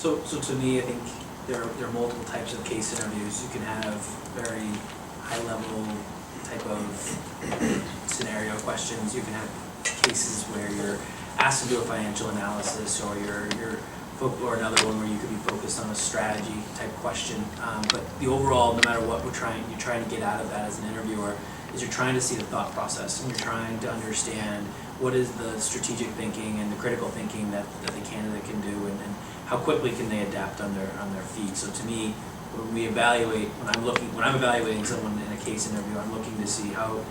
So to me, I think there are multiple types of case interviews. You can have very high-level type of scenario questions. You can have cases where you're asked to do a financial analysis, or or another one where you could be focused on a strategy type question. But the overall, no matter what you're trying to get out of that as an interviewer, is you're trying to see the thought process, and you're trying to understand what is the strategic thinking and the critical thinking that the candidate can do, and how quickly can they adapt on their feet. So to me, when we evaluate, when I'm evaluating someone in a case interview, I'm looking to see how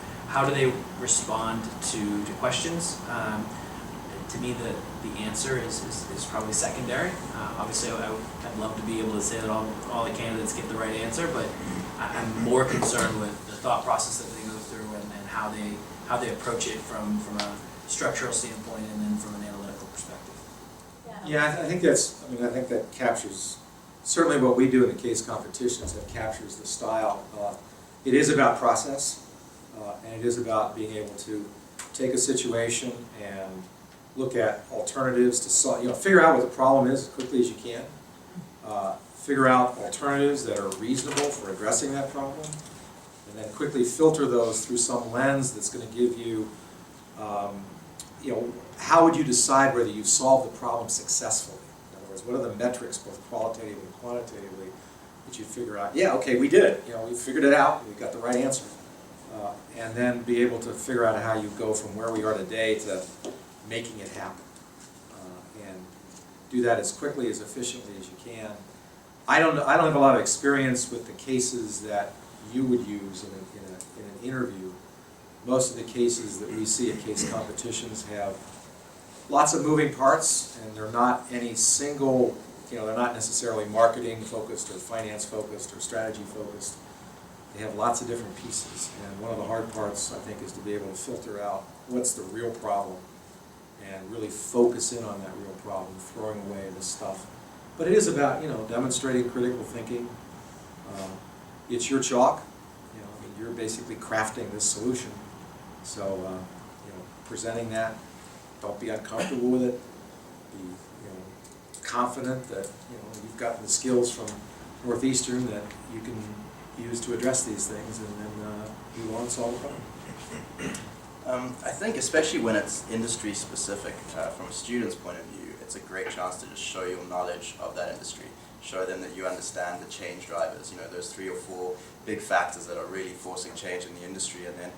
do they respond to questions. To me, the answer is probably secondary. Obviously, I'd love to be able to say that all the candidates get the right answer, but I'm more concerned with the thought process that they go through, and how they approach it from a structural standpoint, and then from an analytical perspective. Yeah, I think that captures certainly what we do in the case competitions. That captures the style. It is about process, and it is about being able to take a situation and look at alternatives to solve. Figure out what the problem is as quickly as you can. Figure out alternatives that are reasonable for addressing that problem, and then quickly filter those through some lens that's going to give you, how would you decide whether you've solved the problem successfully? In other words, what are the metrics, both qualitatively and quantitatively, that you figure out, yeah, okay, we did it. We figured it out. We got the right answer. And then be able to figure out how you go from where we are today to making it happen, and do that as quickly, as efficiently as you can. I don't have a lot of experience with the cases that you would use in an interview. Most of the cases that we see at case competitions have lots of moving parts, and they're not any single, they're not necessarily marketing focused or finance focused or strategy focused. They have lots of different pieces, and one of the hard parts, I think, is to be able to filter out what's the real problem and really focus in on that real problem, throwing away the stuff. But it is about, demonstrating critical thinking. It's your chalk. You're basically crafting this solution. So, presenting that, don't be uncomfortable with it. Be, confident that, you've gotten the skills from Northeastern that you can use to address these things, and then you want to solve the problem. I think especially when it's industry specific, from a student's point of view, it's a great chance to just show your knowledge of that industry. Show them that you understand the change drivers, those 3 or 4 big factors that are really forcing change in the industry, and then,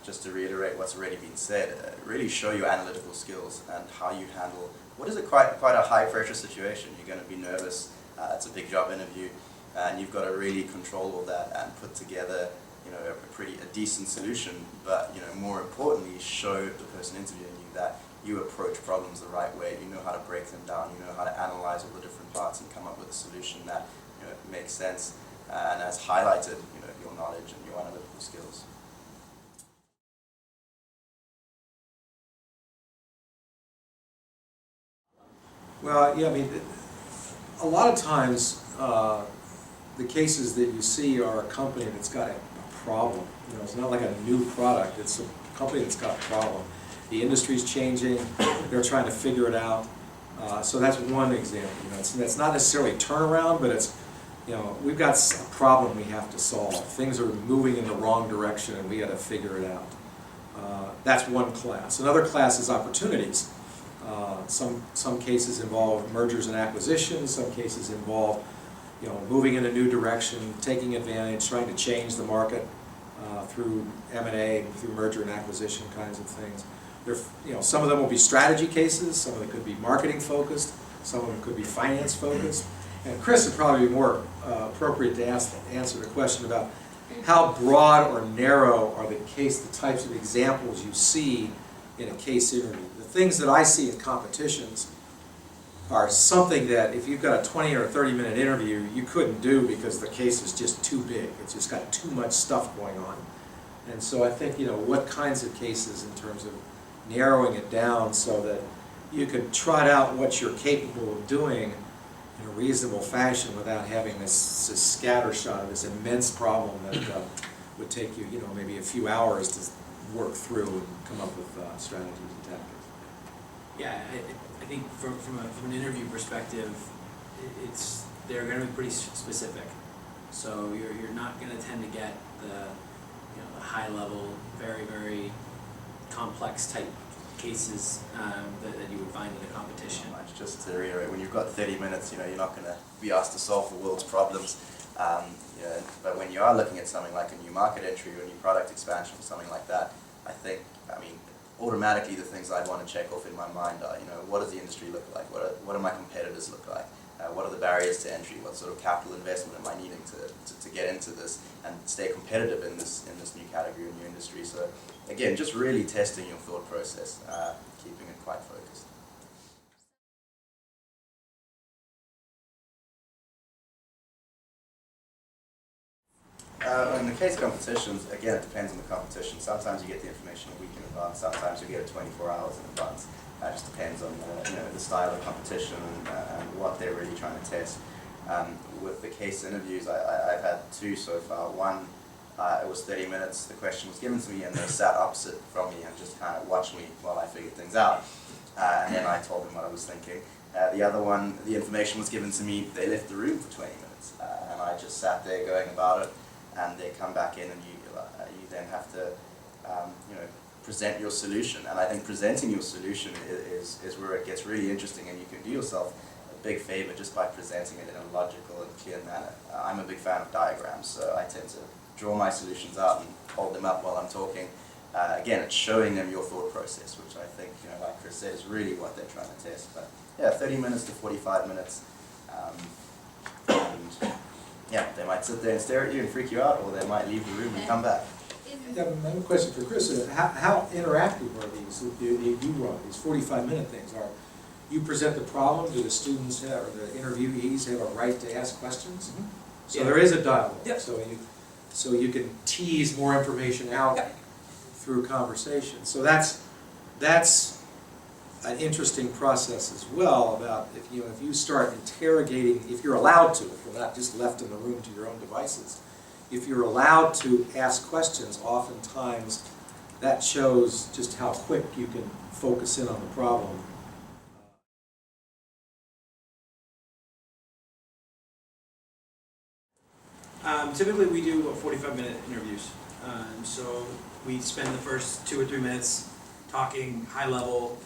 just to reiterate what's already been said, really show your analytical skills and how you handle what is quite a high pressure situation. You're going to be nervous, it's a big job interview, and you've got to really control all that and put together a decent solution, but more importantly, show the person interviewing you that you approach problems the right way. You know how to break them down. You know how to analyze all the different parts and come up with a solution that makes sense and has highlighted your knowledge and your analytical skills. Well, yeah, a lot of times the cases that you see are a company that's got a problem. It's not like a new product. It's a company that's got a problem. The industry's changing. They're trying to figure it out. So that's one example. It's not necessarily a turnaround, but it's, we've got a problem we have to solve. Things are moving in the wrong direction, and we got to figure it out. That's one class. Another class is opportunities. Some cases involve mergers and acquisitions. Some cases involve moving in a new direction, taking advantage, trying to change the market through M&A, through merger and acquisition kinds of things. Some of them will be strategy cases, some of them could be marketing focused, some of them could be finance focused. And Chris would probably be more appropriate to answer the question about how broad or narrow are the types of examples you see in a case interview. The things that I see in competitions are something that if you've got a 20 or a 30-minute interview, you couldn't do because the case is just too big. It's just got too much stuff going on. And so I think, what kinds of cases in terms of narrowing it down so that you can trot out what you're capable of doing in a reasonable fashion without having this scattershot of this immense problem that would take you, maybe a few hours to work through and come up with strategies and tactics. Yeah, I think from an interview perspective, they're going to be pretty specific. So you're not going to tend to get the the high level, very very complex type cases that you would find in a competition. Just to reiterate, when you've got 30 minutes, you're not going to be asked to solve the world's problems. But when you are looking at something like a new market entry or a new product expansion or something like that, I mean, automatically the things I'd want to check off in my mind are, what does the industry look like? What do my competitors look like? What are the barriers to entry? What sort of capital investment am I needing to get into this and stay competitive in this new category or new industry? So again, just really testing your thought process, keeping it quite focused. In the case competitions, again, it depends on the competition. Sometimes you get the information a week in advance, sometimes you get it 24 hours in advance. It just depends on the style of competition and what they're really trying to test. With the case interviews, I've had two so far. One, it was 30 minutes, the question was given to me and they sat opposite from me and just kind of watched me while I figured things out. And then I told them what I was thinking. The other one, the information was given to me, they left the room for 20 minutes. And I just sat there going about it. And they come back in and you then have to present your solution. And I think presenting your solution is where it gets really interesting, and you can do yourself a big favor just by presenting it in a logical and clear manner. I'm a big fan of diagrams, so I tend to draw my solutions out and hold them up while I'm talking. Again, it's showing them your thought process, which I think, like Chris said, is really what they're trying to test. But yeah, 30 minutes to 45 minutes. Yeah, they might sit there and stare at you and freak you out, or they might leave the room and come back. Yeah, I have a question for Chris. How interactive are these? You run these 45-minute things. You present the problem, do the students or the interviewees have a right to ask questions? Mm-hmm. So yeah, there is a dialogue. Yep. So you can tease more information out through conversation. So that's an interesting process as well. About if you start interrogating, if you're allowed to, if you're not just left in the room to your own devices, if you're allowed to ask questions, oftentimes that shows just how quick you can focus in on the problem. Typically we do 45-minute interviews. So we spend the first 2 or 3 minutes talking high-level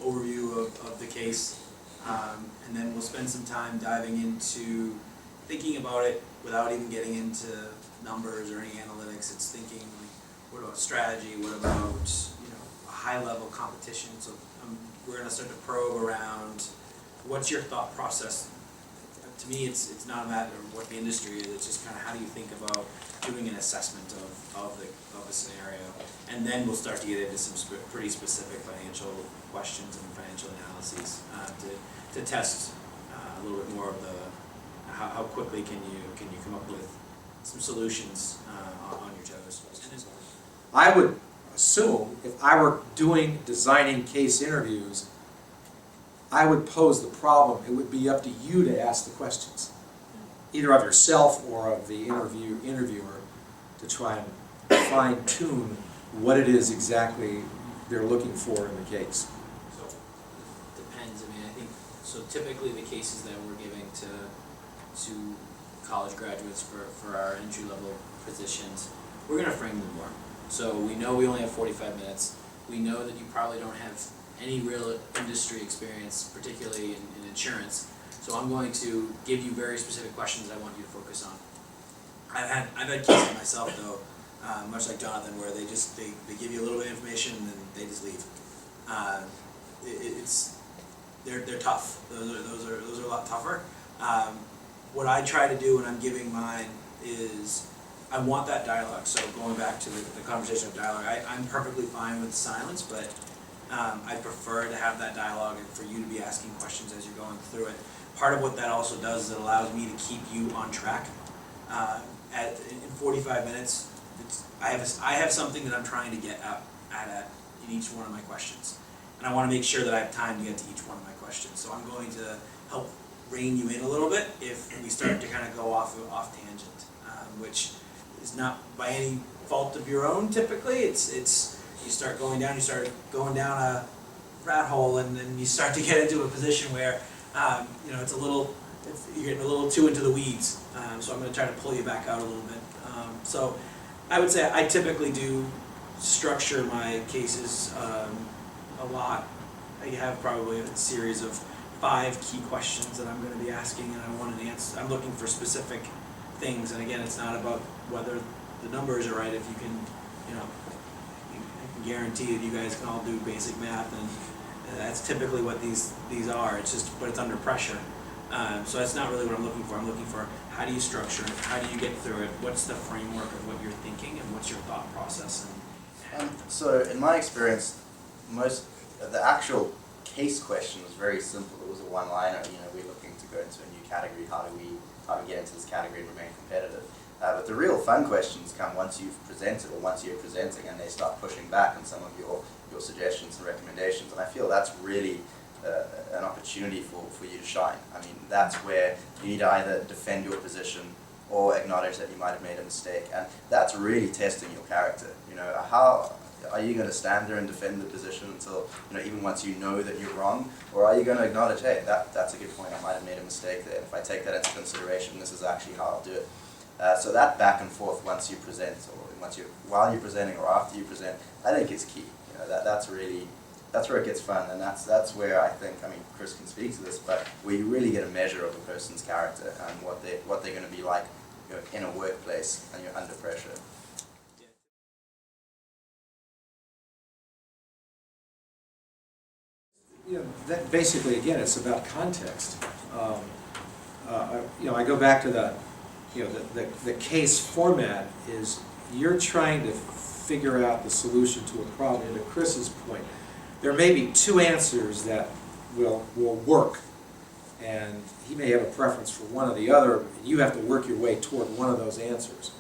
overview of the case, and then we'll spend some time diving into thinking about it without even getting into numbers or any analytics. It's thinking like, what about strategy, what about a high-level competition. So we're going to start to probe around what's your thought process. To me, it's not a matter of what the industry is, it's just kind of how do you think about doing an assessment of a scenario. And then we'll start to get into some pretty specific financial questions and financial analyses to test a little bit more of how quickly can you come up with some solutions on your toes. I would assume if I were designing case interviews, I would pose the problem. It would be up to you to ask the questions, either of yourself or of the interviewer, to try and fine-tune what it is exactly they're looking for in the case. So it depends. I mean, I think so. Typically, the cases that we're giving to college graduates for our entry-level positions, we're going to frame them more. So we know we only have 45 minutes. We know that you probably don't have any real industry experience, particularly in insurance. So I'm going to give you very specific questions I want you to focus on. I've had cases myself though, much like Jonathan, where they give you a little bit of information and then they just leave. They're tough. Those are a lot tougher. What I try to do when I'm giving mine is I want that dialogue. So going back to the conversation of dialogue, I'm perfectly fine with silence, but I prefer to have that dialogue and for you to be asking questions as you're going through it. Part of what that also does is it allows me to keep you on track. In 45 minutes, I have something that I'm trying to get at in each one of my questions. And I want to make sure that I have time to get to each one of my questions. So I'm going to help rein you in a little bit if we start to kind of go off tangent, which is not by any fault of your own typically. It's you start going down a rat hole, and then you start to get into a position where it's a little you're getting a little too into the weeds, so I'm going to try to pull you back out a little bit. So I would say I typically do structure my cases a lot. I have probably a series of 5 key questions that I'm going to be asking, and I want an answer. I'm looking for specific things, and again, it's not about whether the numbers are right. If you can, I can guarantee that you guys can all do basic math, and that's typically what these are. It's just, but it's under pressure. So that's not really what I'm looking for. I'm looking for how do you structure it, how do you get through it, what's the framework of what you're thinking, and what's your thought process. So in my experience, most of the actual case question was very simple. It was a one-liner. We're looking to go into a new category. How do we get into this category and remain competitive? But the real fun questions come once you've presented, or once you're presenting, and they start pushing back on some of your suggestions and recommendations. And I feel that's really an opportunity for you to shine. I mean, that's where you need to either defend your position or acknowledge that you might have made a mistake. And that's really testing your character. How are you going to stand there and defend the position until, even once you know that you're wrong? Or are you going to acknowledge, hey, that's a good point, I might have made a mistake there. If I take that into consideration, this is actually how I'll do it. So that back and forth once you present, or while you're presenting or after you present, I think is key. That's where it gets fun, and that's where I think, Chris can speak to this, but where you really get a measure of a person's character and what they're going to be like in a workplace and you're under pressure. That basically, again, it's about context. I go back to the case format is you're trying to figure out the solution to a problem. And to Chris's point, there may be 2 answers that will work, and he may have a preference for one or the other, and you have to work your way toward one of those answers.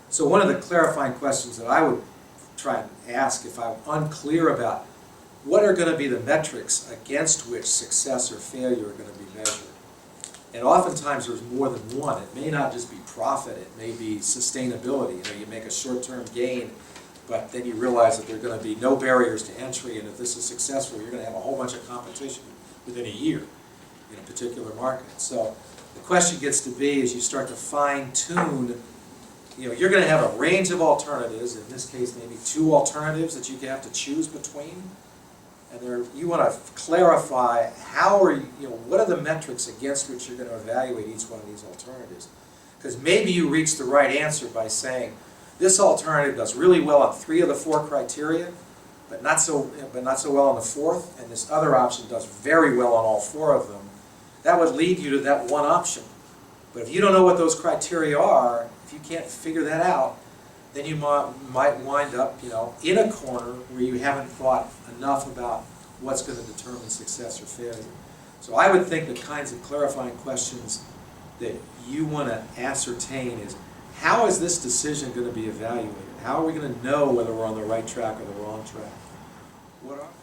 So one of the clarifying questions that I would try and ask if I'm unclear about what are going to be the metrics against which success or failure are going to be measured. And oftentimes there's more than one. It may not just be profit, it may be sustainability. You make a short-term gain, but then you realize that there are going to be no barriers to entry, and if this is successful, you're going to have a whole bunch of competition within a year in a particular market. So the question gets to be, as you start to fine-tune, you're going to have a range of alternatives, in this case maybe 2 alternatives that you have to choose between. And you want to clarify what are the metrics against which you're going to evaluate each one of these alternatives. Because maybe you reach the right answer by saying, this alternative does really well on 3 of the 4 criteria, but not so well on the 4th, and this other option does very well on all 4 of them. That would lead you to that one option. But if you don't know what those criteria are, if you can't figure that out, then you might wind up, in a corner where you haven't thought enough about what's going to determine success or failure. So I would think the kinds of clarifying questions that you want to ascertain is, how is this decision going to be evaluated? How are we going to know whether we're on the right track or the wrong track?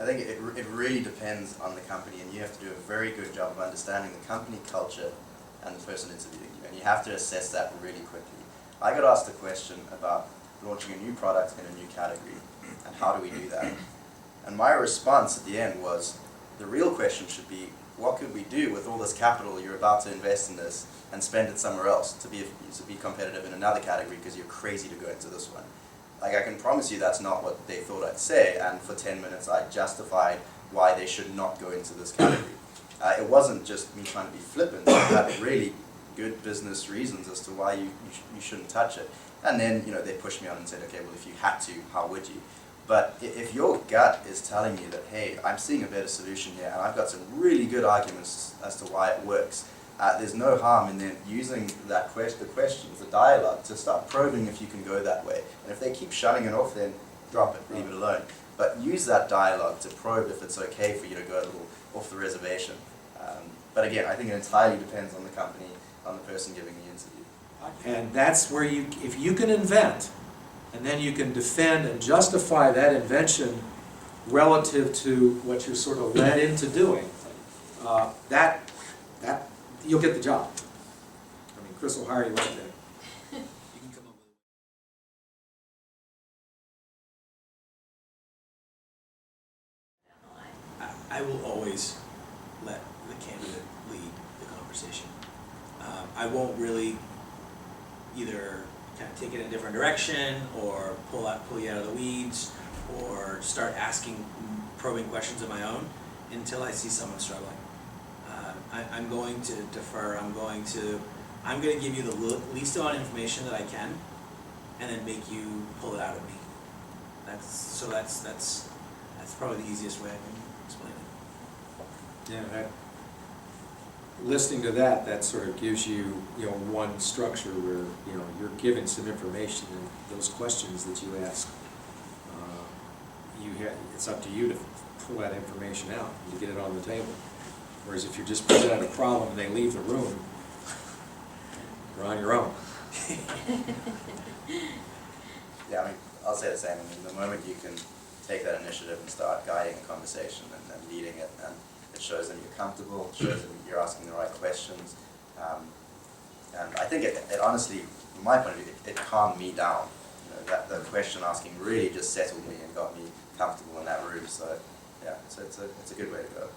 I think it really depends on the company, and you have to do a very good job of understanding the company culture and the person interviewing you, and you have to assess that really quickly. I got asked a question about launching a new product in a new category, and how do we do that? And my response at the end was, the real question should be, what could we do with all this capital you're about to invest in this and spend it somewhere else to be competitive in another category because you're crazy to go into this one? Like, I can promise you that's not what they thought I'd say, and for 10 minutes I justified why they should not go into this category. It wasn't just me trying to be flippant, I had really good business reasons as to why you shouldn't touch it. And then, they pushed me on and said, okay, well, if you had to, how would you? But if your gut is telling you that, hey, I'm seeing a better solution here, and I've got some really good arguments as to why it works, there's no harm in then using the questions, the dialogue, to start probing if you can go that way. And if they keep shutting it off, then drop it, leave it alone. But use that dialogue to probe if it's okay for you to go a little off the reservation. But again, I think it entirely depends on the company, on the person giving the interview. And that's where if you can invent, and then you can defend and justify that invention relative to what you're sort of led into doing, that you'll get the job. Chris will hire you right there. You can come up with I will always let the candidate lead the conversation. I won't really either kind of take it in a different direction or pull you out of the weeds or start asking probing questions of my own until I see someone struggling. I'm going to defer. I'm going to give you the least amount of information that I can, and then make you pull it out of me. That's probably the easiest way I can explain it. Yeah, listening to that, that sort of gives you, one structure where, you're given some information, and those questions that you ask, it's up to you to pull that information out and to get it on the table. Whereas if you're just presented a problem and they leave the room, you're on your own. Yeah, I mean, I'll say the same. I mean, the moment you can take that initiative and start guiding a conversation and leading it, and it shows them you're comfortable, it shows them you're asking the right questions. And I think it honestly, from my point of view, it calmed me down. That the question asking really just settled me and got me comfortable in that room. So yeah, it's a good way to go.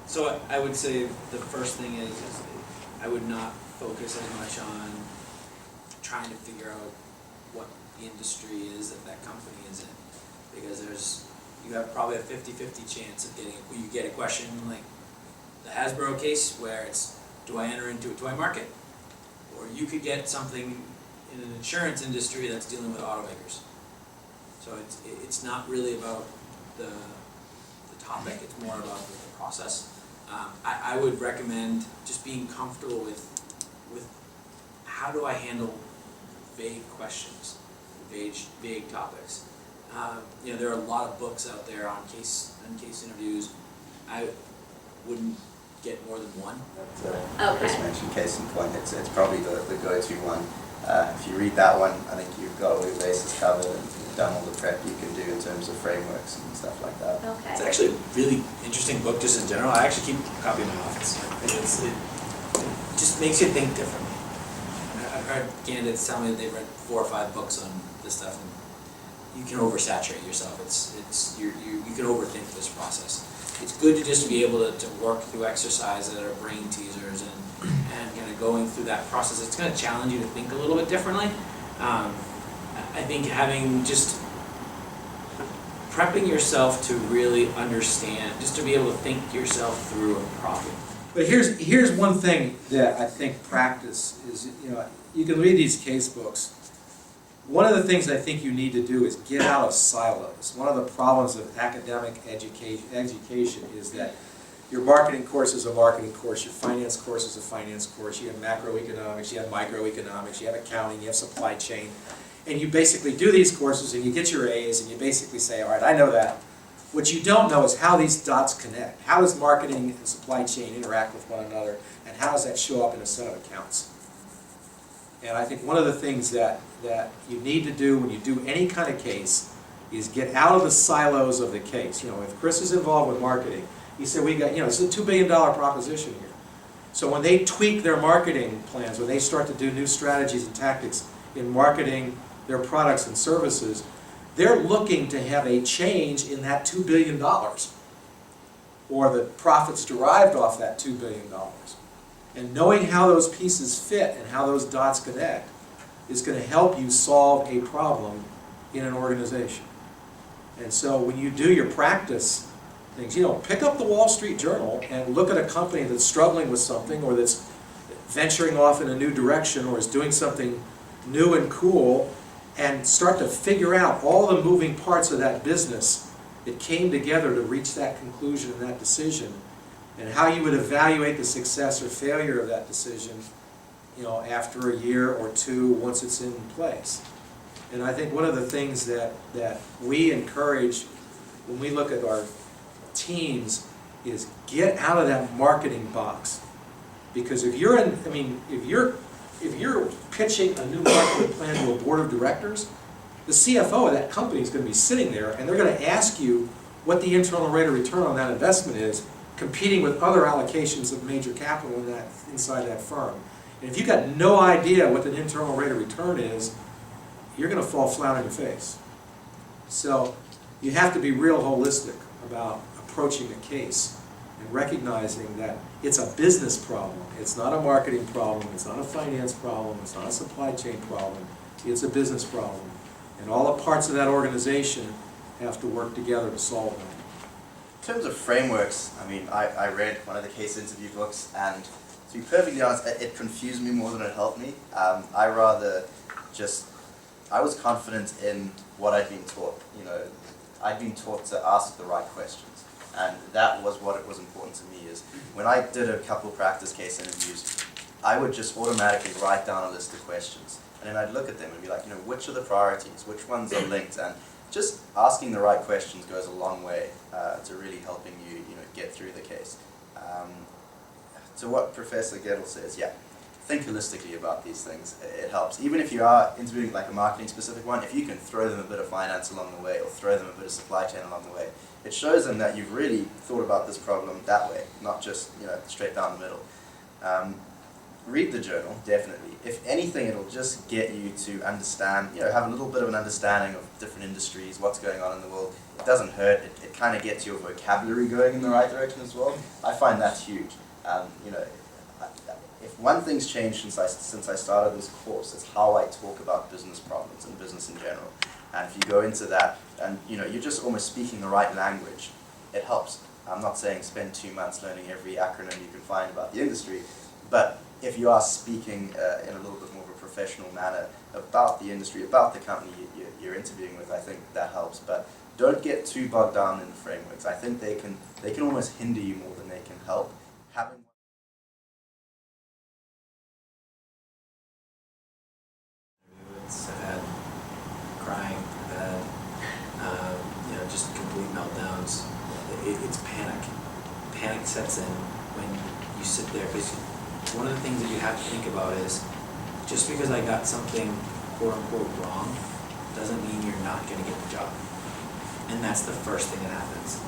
So I would say the first thing is I would not focus as much on trying to figure out what the industry is that company is in, because you have probably a 50-50 chance of you get a question like the Hasbro case where it's, do I enter into it, do I market? Or you could get something in an insurance industry that's dealing with automakers. So it's not really about the topic, it's more about the process. I would recommend just being comfortable with how do I handle vague questions, vague topics. There are a lot of books out there on case interviews. I wouldn't get more than one. Chris mentioned case in point. It's probably the go-to one. If you read that one, I think you've got all your bases covered and you've done all the prep you can do in terms of frameworks and stuff like that. Okay. It's actually a really interesting book just in general. I actually keep a copy in my office. It just makes you think differently. I've heard candidates tell me that they've read 4 or 5 books on this stuff, and you can oversaturate yourself. You can overthink this process. It's good to just be able to work through exercises that are brain teasers and kind of going through that process. It's going to challenge you to think a little bit differently. I think having just prepping yourself to really understand, just to be able to think yourself through a problem. But here's one thing that I think practice is, you can read these case books. One of the things I think you need to do is get out of silos. One of the problems of academic education is that your marketing course is a marketing course, your finance course is a finance course, you have macroeconomics, you have microeconomics, you have accounting, you have supply chain, and you basically do these courses and you get your A's and you basically say, all right, I know that. What you don't know is how these dots connect. How does marketing and supply chain interact with one another, and how does that show up in a set of accounts? And I think one of the things that you need to do when you do any kind of case is get out of the silos of the case. If Chris is involved with marketing, he said we got, this is a $2 billion proposition here. So when they tweak their marketing plans, when they start to do new strategies and tactics in marketing their products and services, they're looking to have a change in that $2 billion or the profits derived off that $2 billion. And knowing how those pieces fit and how those dots connect is going to help you solve a problem in an organization. And so when you do your practice things, pick up the Wall Street Journal and look at a company that's struggling with something or that's venturing off in a new direction or is doing something new and cool, and start to figure out all the moving parts of that business that came together to reach that conclusion and that decision, and how you would evaluate the success or failure of that decision, after a year or two once it's in place. And I think one of the things that we encourage when we look at our teams is get out of that marketing box. Because if you're pitching a new marketing plan to a board of directors, the CFO of that company is going to be sitting there and they're going to ask you what the internal rate of return on that investment is, competing with other allocations of major capital inside that firm. And if you've got no idea what the internal rate of return is, you're going to fall flat on your face. So you have to be real holistic about approaching a case and recognizing that it's a business problem. It's not a marketing problem, it's not a finance problem, it's not a supply chain problem, it's a business problem. And all the parts of that organization have to work together to solve them. In terms of frameworks, I mean, I read one of the case interview books, and to be perfectly honest, it confused me more than it helped me. I was confident in what I'd been taught. You know, I'd been taught to ask the right questions, and that was what it was important to me. Is when I did a couple practice case interviews, I would just automatically write down a list of questions, and then I'd look at them and be like, you know, which are the priorities, which ones are linked, and just asking the right questions goes a long way to really helping you, get through the case. To what Professor Gettle says, yeah, think holistically about these things. It helps. Even if you are interviewing like a marketing specific one, if you can throw them a bit of finance along the way or throw them a bit of supply chain along the way, it shows them that you've really thought about this problem that way, not just straight down the middle. Read the journal, definitely. If anything, it'll just get you to understand, have a little bit of an understanding of different industries, what's going on in the world. It doesn't hurt. It kind of gets your vocabulary going in the right direction as well. I find that's huge. If one thing's changed since I started this course, it's how I talk about business problems and business in general. And if you go into that and you're just almost speaking the right language, it helps. I'm not saying spend 2 months learning every acronym you can find about the industry, but if you are speaking in a little bit more of a professional manner about the industry, about the company you're interviewing with, I think that helps. But don't get too bogged down in the frameworks. I think they can almost hinder you more than they can help. Having I've had crying, I've had just complete meltdowns. It's panic. Panic sets in when you sit there, because one of the things that you have to think about is, just because I got something quote unquote wrong doesn't mean you're not going to get the job. And that's the first thing that happens.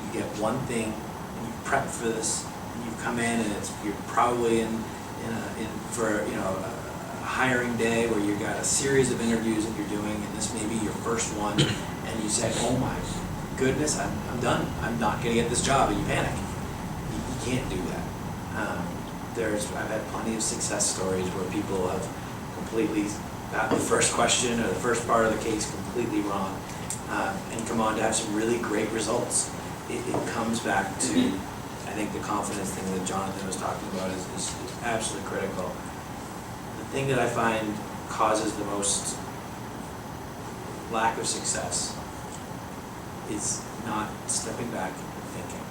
You get one thing and you prep for this, and you come in and you're probably for a hiring day where you got a series of interviews that you're doing, and this may be your first one, and you say, oh my goodness, I'm done. I'm not going to get this job, and you panic. You can't do that. I've had plenty of success stories where people have completely got the first question or the first part of the case completely wrong, and come on to have some really great results. It comes back to, I think, the confidence thing that Jonathan was talking about is absolutely critical. The thing that I find causes the most lack of success is not stepping back and thinking.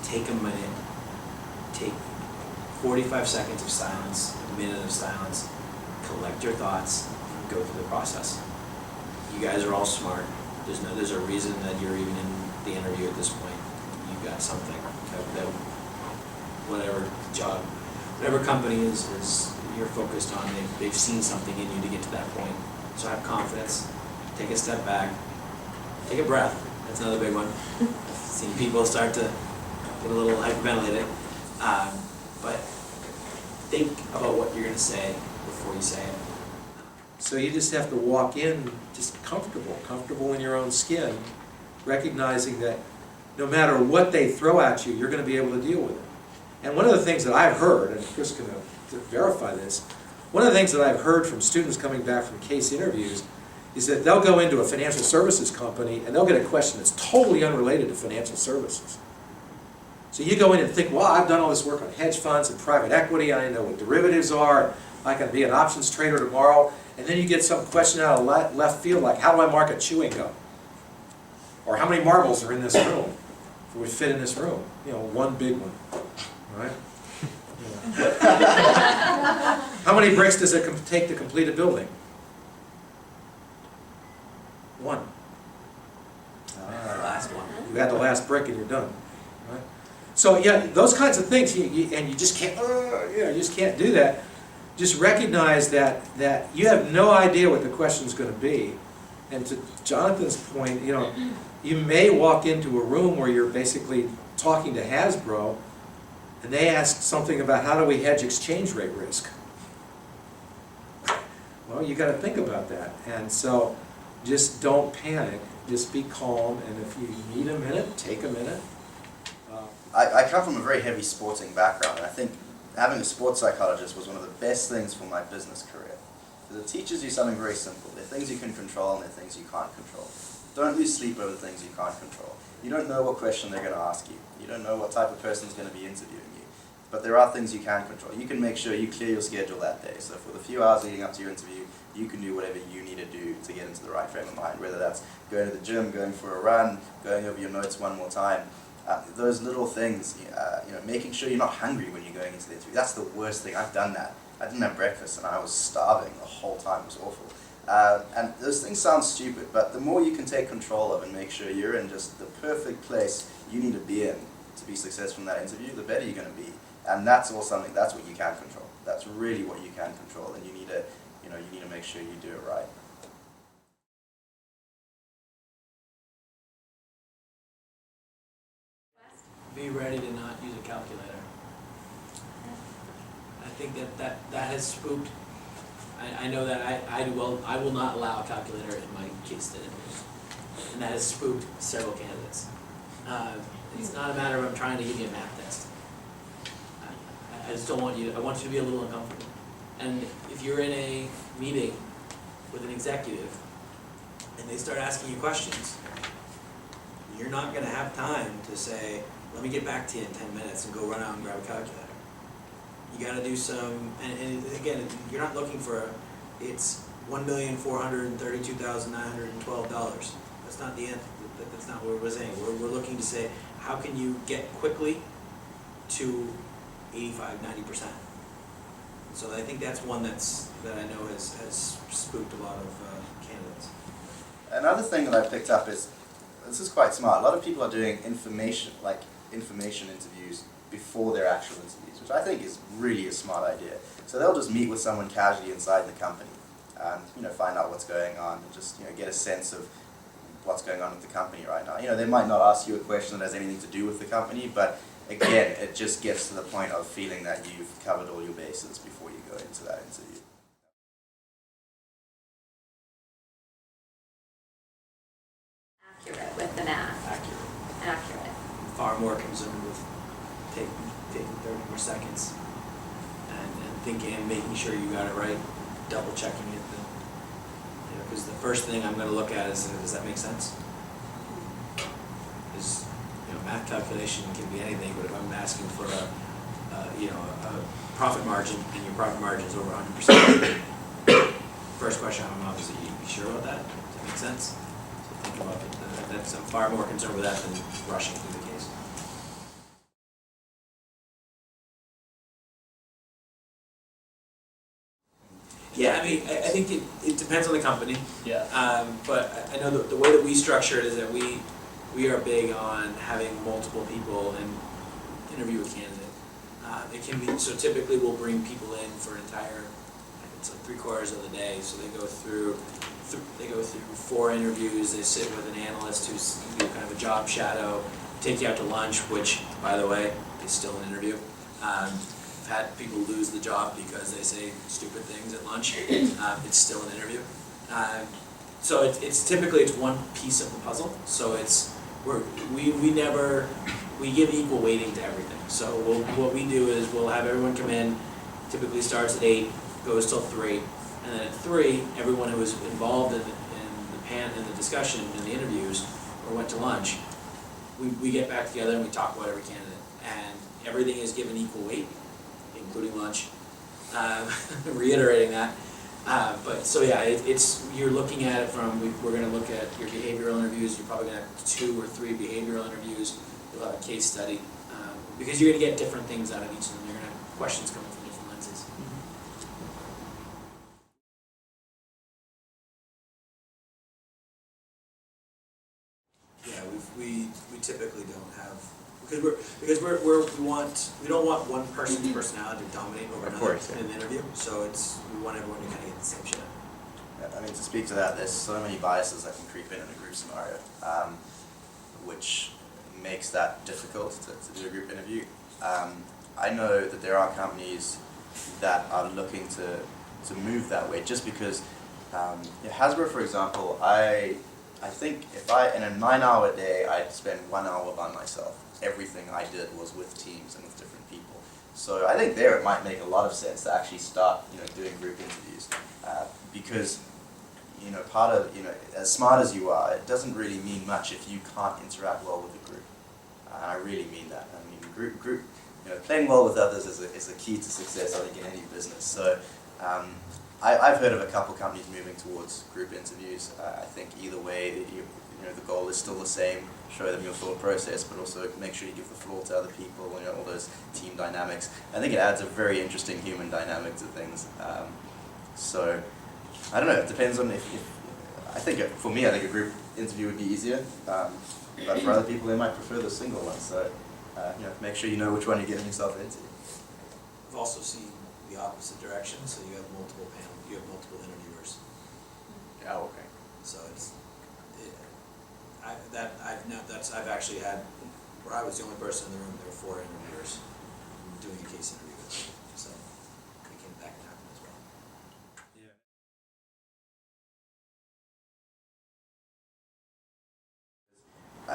Take a minute, take 45 seconds of silence, a minute of silence, collect your thoughts, and go through the process. You guys are all smart. There's a reason that you're even in the interview at this point. You've got something that whatever job, whatever company is you're focused on, they've seen something in you to get to that point. So have confidence, take a step back, take a breath. That's another big one. I've seen people start to get a little hyperventilated. But think about what you're going to say before you say it. So you just have to walk in just comfortable in your own skin, recognizing that no matter what they throw at you, you're going to be able to deal with it. And one of the things that I've heard, and Chris can verify this, one of the things that I've heard from students coming back from case interviews is that they'll go into a financial services company and they'll get a question that's totally unrelated to financial services. So you go in and think, well, I've done all this work on hedge funds and private equity, I know what derivatives are, I can be an options trader tomorrow, and then you get some question out of left field like, how do I market chewing gum? Or how many marbles are in this room? Would fit in this room? One big one, right? How many bricks does it take to complete a building? One. Last one. You add the last brick and you're done. Right? So yeah, those kinds of things, and you just can't. You just can't do that. Just recognize that you have no idea what the question's going to be. And to Jonathan's point, you may walk into a room where you're basically talking to Hasbro, and they ask something about how do we hedge exchange rate risk. Well, you got to think about that, and so just don't panic. just be calm, and if you need a minute, take a minute. I come from a very heavy sporting background, and I think having a sports psychologist was one of the best things for my business career. Because it teaches you something very simple. There are things you can control and there are things you can't control. Don't lose sleep over the things you can't control. You don't know what question they're going to ask you. You don't know what type of person is going to be interviewing you. But there are things you can control. You can make sure you clear your schedule that day. So for the few hours leading up to your interview, you can do whatever you need to do to get into the right frame of mind, whether that's going to the gym, going for a run, going over your notes one more time. Those little things, making sure you're not hungry when you're going into the interview. That's the worst thing. I've done that. I didn't have breakfast and I was starving the whole time. It was awful. And those things sound stupid, but the more you can take control of and make sure you're in just the perfect place you need to be in to be successful in that interview, the better you're going to be. And that's all something, that's what you can control. That's really what you can control, and you need to make sure you do it right. Be ready to not use a calculator. I think that has spooked. I know that I will not allow a calculator in my case study, and that has spooked several candidates. It's not a matter of I'm trying to give you a math test. I just don't want you. I want you to be a little uncomfortable. And if you're in a meeting with an executive and they start asking you questions, you're not going to have time to say, let me get back to you in 10 minutes and go run out and grab a calculator. You got to do some, and again, you're not looking for, it's $1,432,912. That's not the end, that's not what we're saying. We're looking to say, how can you get quickly to 85–90%? So I think that's one that I know has spooked a lot of candidates. Another thing that I picked up is, this is quite smart. A lot of people are doing information interviews before their actual interviews, which I think is really a smart idea. So they'll just meet with someone casually inside the company and find out what's going on and just get a sense of what's going on with the company right now. They might not ask you a question that has anything to do with the company, but again, it just gets to the point of feeling that you've covered all your bases before you go into that interview. Accurate with the math. Accurate. Far more concerned with taking 30 more seconds and thinking and making sure you got it right, double checking it. Because the first thing I'm going to look at is, does that make sense? Is math calculation can be anything, but if I'm asking for a profit margin and your profit margin is over 100%, first question I'm obviously, you sure about that? Does that make sense? So think about it. I'm far more concerned with that than rushing through the case. Yeah, I mean, I think it depends on the company. Yeah. But I know the way that we structure it is that we are big on having multiple people and interview a candidate. It can be, so typically we'll bring people in for an entire, it's like 3/4 of the day. So they go through 4 interviews. They sit with an analyst who's do kind of a job shadow, take you out to lunch, which, by the way, is still an interview. I've had people lose the job because they say stupid things at lunch. It's still an interview. So it's typically one piece of the puzzle. So we give equal weighting to everything. So what we do is we'll have everyone come in. Typically starts at 8, goes till 3, and then at 3, everyone who was involved in the discussion in the interviews or went to lunch, we get back together and we talk about every candidate, and everything is given equal weight, including lunch. Reiterating that. But so yeah, you're looking at it from, we're going to look at your behavioral interviews. You're probably going to have 2 or 3 behavioral interviews. You'll have a case study, because you're going to get different things out of each of them. You're going to have questions coming from different lenses. Yeah, we typically don't have, because we don't want one person's personality to dominate over another in an interview. So we want everyone to kind of get the same shit. Yeah, I mean, to speak to that, there's so many biases that can creep in a group scenario, which makes that difficult to do a group interview. I know that there are companies that are looking to move that way, just because Hasbro, for example, I I think in a 9-hour day, I'd spend 1 hour by myself. Everything I did was with teams and with different people. So I think there it might make a lot of sense to actually start, doing group interviews, because, part of, as smart as you are, it doesn't really mean much if you can't interact well with the group. I really mean that. I mean, group, playing well with others is a key to success, I think, in any business. So I've heard of a couple companies moving towards group interviews. I think either way, the goal is still the same: show them your thought process, but also make sure you give the floor to other people. All those team dynamics. I think it adds a very interesting human dynamic to things. So I don't know. It depends on if I think for me, I think a group interview would be easier, but for other people, they might prefer the single one. So make sure you know which one you're getting yourself into. I've also seen the opposite direction, so you have multiple interviewers. Oh, okay. So I've actually had, where I was the only person in the room, there were 4 interviewers doing a case interview with me. So that can happen as well.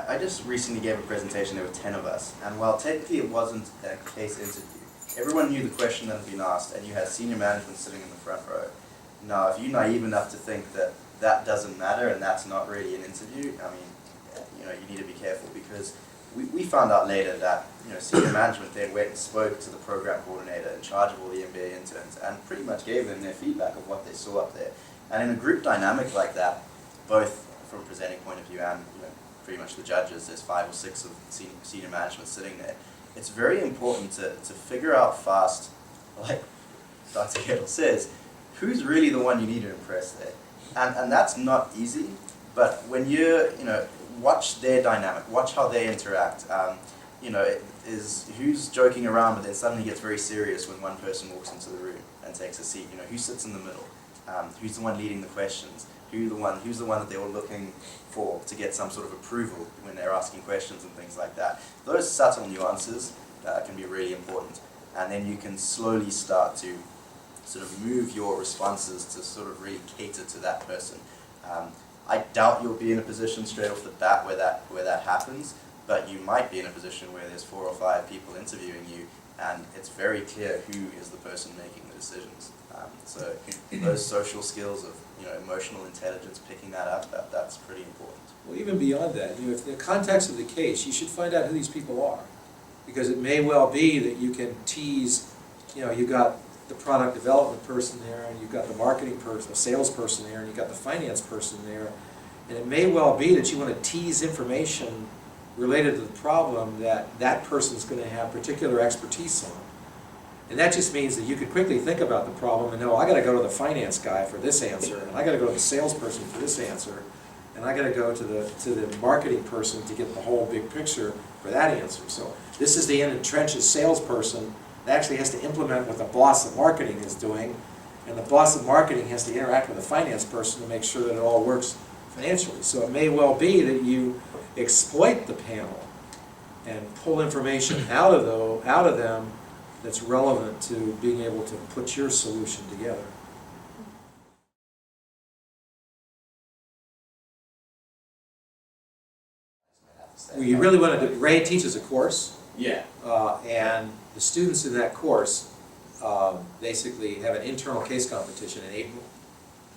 I just recently gave a presentation. There were 10 of us, and while technically it wasn't a case interview, everyone knew the question that had been asked, and you had senior management sitting in the front row. Now, if you're naive enough to think that that doesn't matter and that's not really an interview, I mean, you need to be careful, because we found out later that senior management then went and spoke to the program coordinator in charge of all the MBA interns and pretty much gave them their feedback of what they saw up there. And in a group dynamic like that, both from a presenting point of view and pretty much the judges, there's 5 or 6 of senior management sitting there. It's very important to figure out fast, like Dr. Kettle says, who's really the one you need to impress there. And that's not easy, but when watch their dynamic, watch how they interact. Who's joking around but then suddenly gets very serious when one person walks into the room and takes a seat. Who sits in the middle? Who's the one leading the questions? Who's the one that they're all looking for to get some sort of approval when they're asking questions and things like that. Those subtle nuances can be really important, and then you can slowly start to sort of move your responses to sort of really cater to that person. I doubt you'll be in a position straight off the bat where that happens, but you might be in a position where there's 4 or 5 people interviewing you, and it's very clear who is the person making the decisions. So those social skills of emotional intelligence, picking that up, that's pretty important. Well, even beyond that, if in the context of the case, you should find out who these people are, because it may well be that you can tease. You've got the product development person there, and you've got the marketing person, the sales person there, and you've got the finance person there, and it may well be that you want to tease information related to the problem that person's going to have particular expertise on. And that just means that you could quickly think about the problem and know, I got to go to the finance guy for this answer, and I got to go to the salesperson for this answer, and I got to go to the marketing person to get the whole big picture for that answer. So this is the in-the-trenches salesperson that actually has to implement what the boss of marketing is doing, and the boss of marketing has to interact with the finance person to make sure that it all works financially. So it may well be that you exploit the panel and pull information out of them that's relevant to being able to put your solution together. Well, you really want to. Ray teaches a course. Yeah. And the students in that course basically have an internal case competition in April.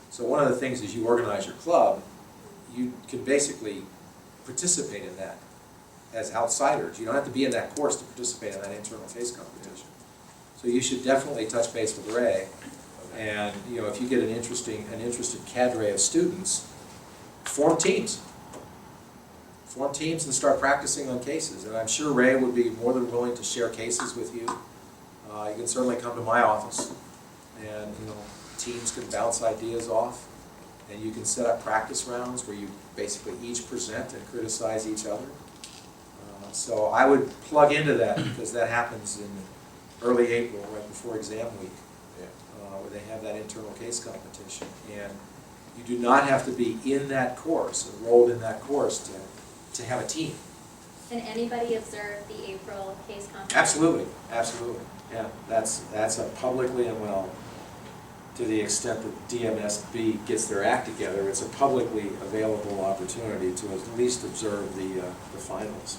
So one of the things is you organize your club, you can basically participate in that as outsiders. You don't have to be in that course to participate in that internal case competition. So you should definitely touch base with Ray, and if you get an interested cadre of students, form teams. Form teams and start practicing on cases. And I'm sure Ray would be more than willing to share cases with you. You can certainly come to my office, and teams can bounce ideas off, and you can set up practice rounds where you basically each present and criticize each other. So I would plug into that, because that happens in early April, right before exam week, where they have that internal case competition. And you do not have to be in that course, enrolled in that course, to have a team. Can anybody observe the April case competition? Absolutely, absolutely. Yeah, that's a publicly and to the extent that DMSB gets their act together, it's a publicly available opportunity to at least observe the finals.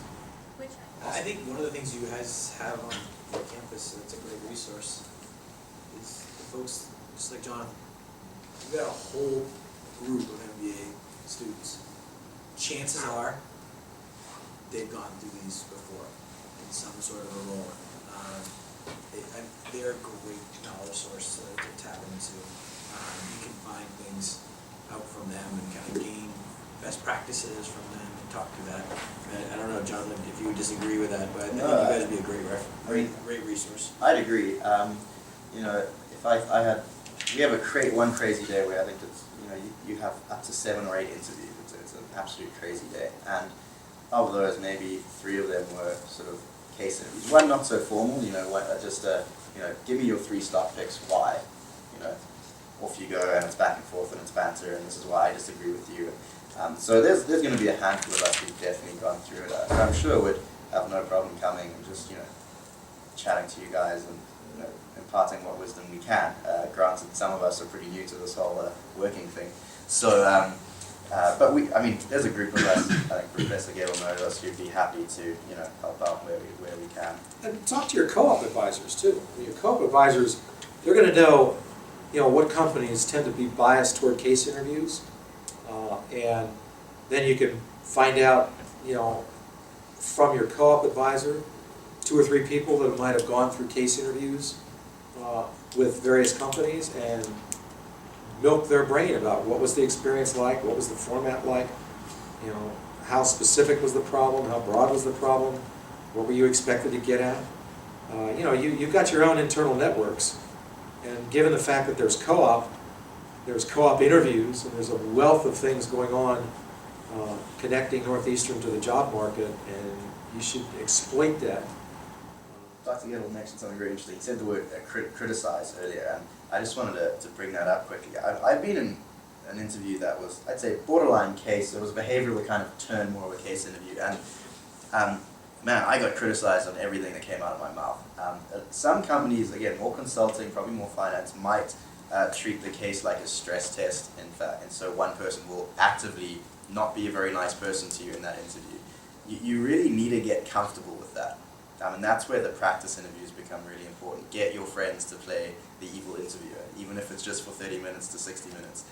Which, I think one of the things you guys have on your campus that's a great resource is the folks, just like Jonathan, you've got a whole group of MBA students. Chances are, they've gone through these before in some sort of a role. They're a great knowledge source to tap into. You can find things out from them and kind of gain best practices from them and talk through that. I don't know, Jonathan, if you would disagree with that, but I think you guys would be a great resource. I'd agree. You know, if I had, we have one crazy day where I think it's, you know, you have up to 7 or 8 interviews. It's an absolute crazy day, and of those, maybe 3 of them were sort of case interviews. One not so formal, you know, just you know, give me your 3 stock picks. Why? You know, off you go, and it's back and forth, and it's banter, and this is why I disagree with you. So there's going to be a handful of us who've definitely gone through it. So I'm sure would have no problem coming and just, you know, chatting to you guys and, you know, imparting what wisdom we can. Granted, some of us are pretty new to this whole working thing. So, but I mean, there's a group of us, I think Professor Gale knows us, who'd be happy to, you know, help out where we can. And talk to your co-op advisors too. Your co-op advisors, they're going to know, you know, what companies tend to be biased toward case interviews, and then you can find out, you know, from your co-op advisor, 2 or 3 people that might have gone through case interviews with various companies and milk their brain about what was the experience like, what was the format like, you know, how specific was the problem, how broad was the problem, what were you expected to get at. You know, you've got your own internal networks, and given the fact that there's co-op interviews, and there's a wealth of things going on connecting Northeastern to the job market, and you should exploit that. Dr. Gettle mentioned something very interesting. He said the word criticize earlier, and I just wanted to bring that up quickly. I've been in an interview that was, I'd say, borderline case. It was behavioral that kind of turned more of a case interview, and man, I got criticized on everything that came out of my mouth. Some companies, again, more consulting, probably more finance, might treat the case like a stress test, in fact, and so one person will actively not be a very nice person to you in that interview. You really need to get comfortable with that. And that's where the practice interviews become really important. Get your friends to play the evil interviewer, even if it's just for 30 minutes to 60 minutes.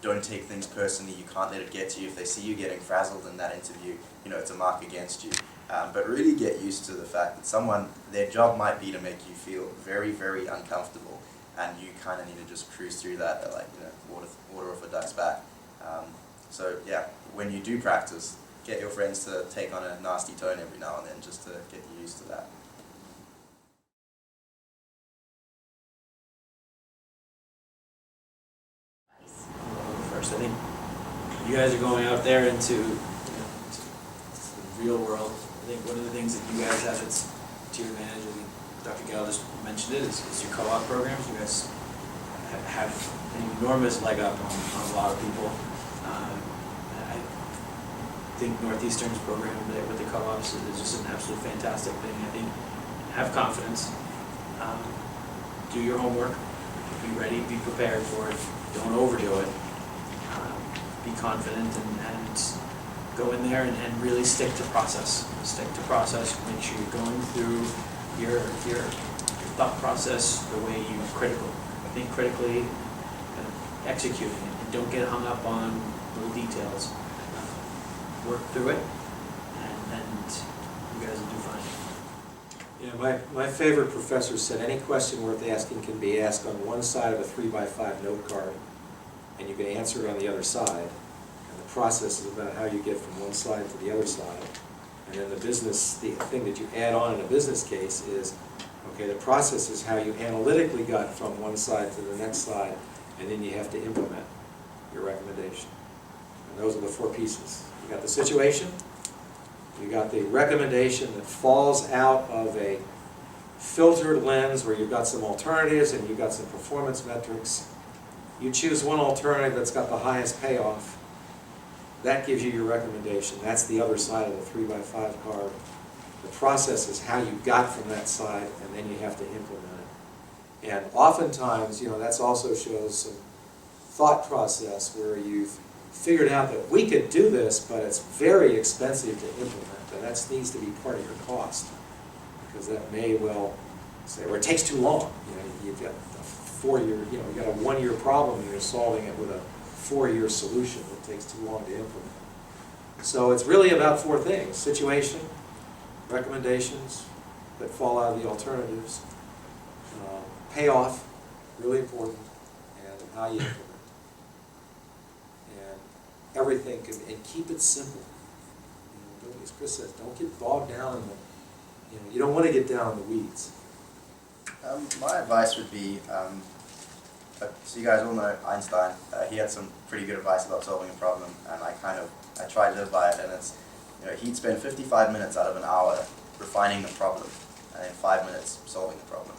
Don't take things personally. You can't let it get to you. If they see you getting frazzled in that interview, you know, it's a mark against you. But really get used to the fact that their job might be to make you feel very, very uncomfortable, and you kind of need to just cruise through that, like, you know, water off a duck's back. So yeah, when you do practice, get your friends to take on a nasty tone every now and then, just to get you used to that. First, I think you guys are going out there into, you know, the real world. I think one of the things that you guys have that's to your advantage, I think Dr. Gale just mentioned it, is your co-op programs. You guys have an enormous leg up on a lot of people. I think Northeastern's program with the co-ops is just an absolute fantastic thing. I think have confidence, do your homework, be ready, be prepared for it, don't overdo it, be confident, and go in there and really stick to process. Stick to process, make sure you're going through your thought process the way you think critically, and executing it, and don't get hung up on little details. Work through it, and you guys will do fine. Yeah, my favorite professor said any question worth asking can be asked on one side of a 3x5 note card, and you can answer it on the other side. And the process is about how you get from one side to the other side. And then the thing that you add on in a business case is, okay, the process is how you analytically got from one side to the next side, and then you have to implement your recommendation. And those are the 4 pieces. You got the situation, you got the recommendation that falls out of a filtered lens where you've got some alternatives and you've got some performance metrics. You choose one alternative that's got the highest payoff. That gives you your recommendation. That's the other side of the 3x5 card. The process is how you got from that side, and then you have to implement it. And oftentimes, you know, that's also shows some thought process where you've figured out that we could do this, but it's very expensive to implement, and that needs to be part of your cost. Because that may well say, or it takes too long. You know, you've got a 4-year, you know, you've got a 1-year problem and you're solving it with a 4-year solution that takes too long to implement. So it's really about 4 things: situation, recommendations that fall out of the alternatives, payoff, really important, and how you implement. And everything can, and keep it simple. You know, as Chris says, don't get bogged down in the, you know, you don't want to get down in the weeds. My advice would be, so you guys all know Einstein. He had some pretty good advice about solving a problem, and I try to live by it. And it's, you know, he'd spend 55 minutes out of an hour refining the problem, and then 5 minutes solving the problem.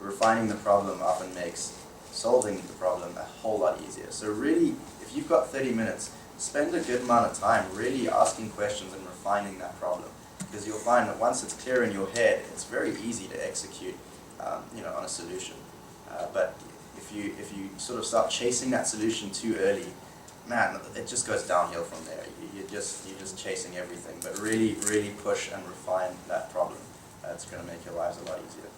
Refining the problem often makes solving the problem a whole lot easier. So really, if you've got 30 minutes, spend a good amount of time really asking questions and refining that problem. Because you'll find that once it's clear in your head, it's very easy to execute, you know, on a solution. But if you sort of start chasing that solution too early, man, it just goes downhill from there. You're just chasing everything. But really push and refine that problem. It's going to make your lives a lot easier.